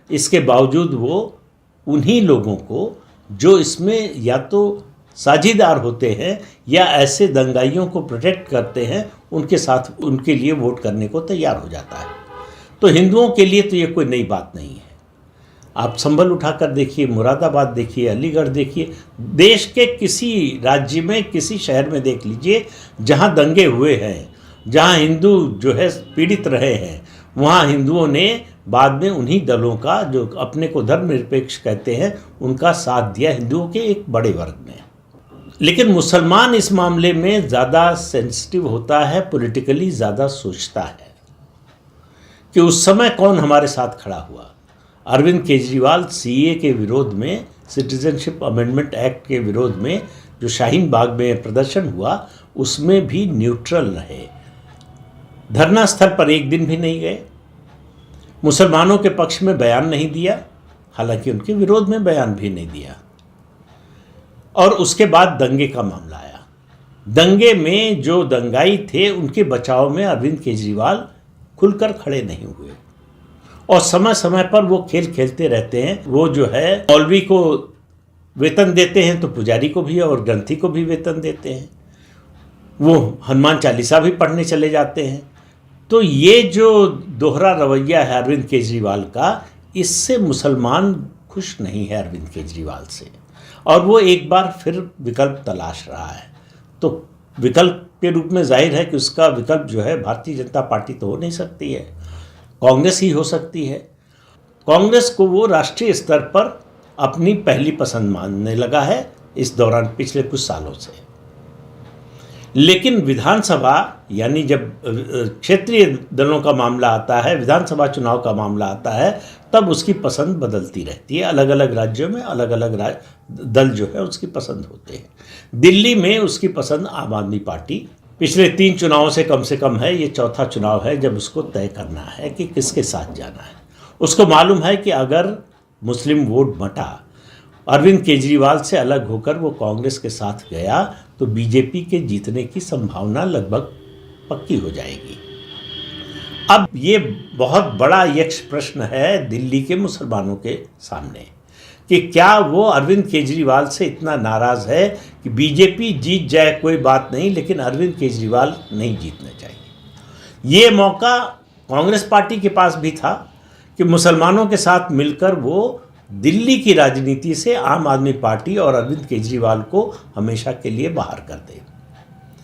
इसके बावजूद वो उन्हीं लोगों को जो इसमें या तो साझीदार होते हैं या ऐसे दंगाइयों को प्रोटेक्ट करते हैं उनके साथ उनके लिए वोट करने को तैयार हो जाता है। तो हिंदुओं के लिए तो ये कोई नई बात नहीं है। आप संभल उठाकर देखिए, मुरादाबाद देखिए, अलीगढ़ देखिए, देश के किसी राज्य में किसी शहर में देख लीजिए जहाँ दंगे हुए हैं, जहाँ हिंदू जो है पीड़ित रहे हैं, वहाँ हिंदुओं ने बाद में उन्हीं दलों का जो अपने को धर्मनिरपेक्ष कहते हैं उनका साथ दिया, हिंदुओं के एक बड़े वर्ग ने। लेकिन मुसलमान इस मामले में ज़्यादा सेंसिटिव होता है, पॉलिटिकली ज़्यादा सोचता है कि उस समय कौन हमारे साथ खड़ा हुआ। अरविंद केजरीवाल सीए के विरोध में, सिटीजनशिप अमेंडमेंट एक्ट के विरोध में जो शाहीन बाग में प्रदर्शन हुआ उसमें भी न्यूट्रल रहे, धरना स्थल पर एक दिन भी नहीं गए, मुसलमानों के पक्ष में बयान नहीं दिया, हालांकि उनके विरोध में बयान भी नहीं दिया। और उसके बाद दंगे का मामला आया। दंगे में जो दंगाई थे उनके बचाव में अरविंद केजरीवाल खुलकर खड़े नहीं हुए और समय समय पर वो खेल खेलते रहते हैं। वो जो है मौलवी को वेतन देते हैं तो पुजारी को भी और ग्रंथी को भी वेतन देते हैं, वो हनुमान चालीसा भी पढ़ने चले जाते हैं। तो ये जो दोहरा रवैया है अरविंद केजरीवाल का, इससे मुसलमान खुश नहीं है अरविंद केजरीवाल से, और वो एक बार फिर विकल्प तलाश रहा है। तो विकल्प के रूप में जाहिर है कि उसका विकल्प जो है भारतीय जनता पार्टी तो हो नहीं सकती है, कांग्रेस ही हो सकती है। कांग्रेस को वो राष्ट्रीय स्तर पर अपनी पहली पसंद मानने लगा है इस दौरान पिछले कुछ सालों से। लेकिन विधानसभा यानी जब क्षेत्रीय दलों का मामला आता है, विधानसभा चुनाव का मामला आता है, तब उसकी पसंद बदलती रहती है। अलग अलग राज्यों में अलग अलग दल जो है उसकी पसंद होते हैं। दिल्ली में उसकी पसंद आम आदमी पार्टी पिछले 3 चुनावों से कम है। ये चौथा चुनाव है जब उसको तय करना है कि किसके साथ जाना है। उसको मालूम है कि अगर मुस्लिम वोट बटा, अरविंद केजरीवाल से अलग होकर वो कांग्रेस के साथ गया तो बीजेपी के जीतने की संभावना लगभग पक्की हो जाएगी। अब ये बहुत बड़ा यक्ष प्रश्न है दिल्ली के मुसलमानों के सामने कि क्या वो अरविंद केजरीवाल से इतना नाराज़ है कि बीजेपी जीत जाए कोई बात नहीं, लेकिन अरविंद केजरीवाल नहीं जीतने चाहिए। ये मौका कांग्रेस पार्टी के पास भी था कि मुसलमानों के साथ मिलकर वो दिल्ली की राजनीति से आम आदमी पार्टी और अरविंद केजरीवाल को हमेशा के लिए बाहर कर दे।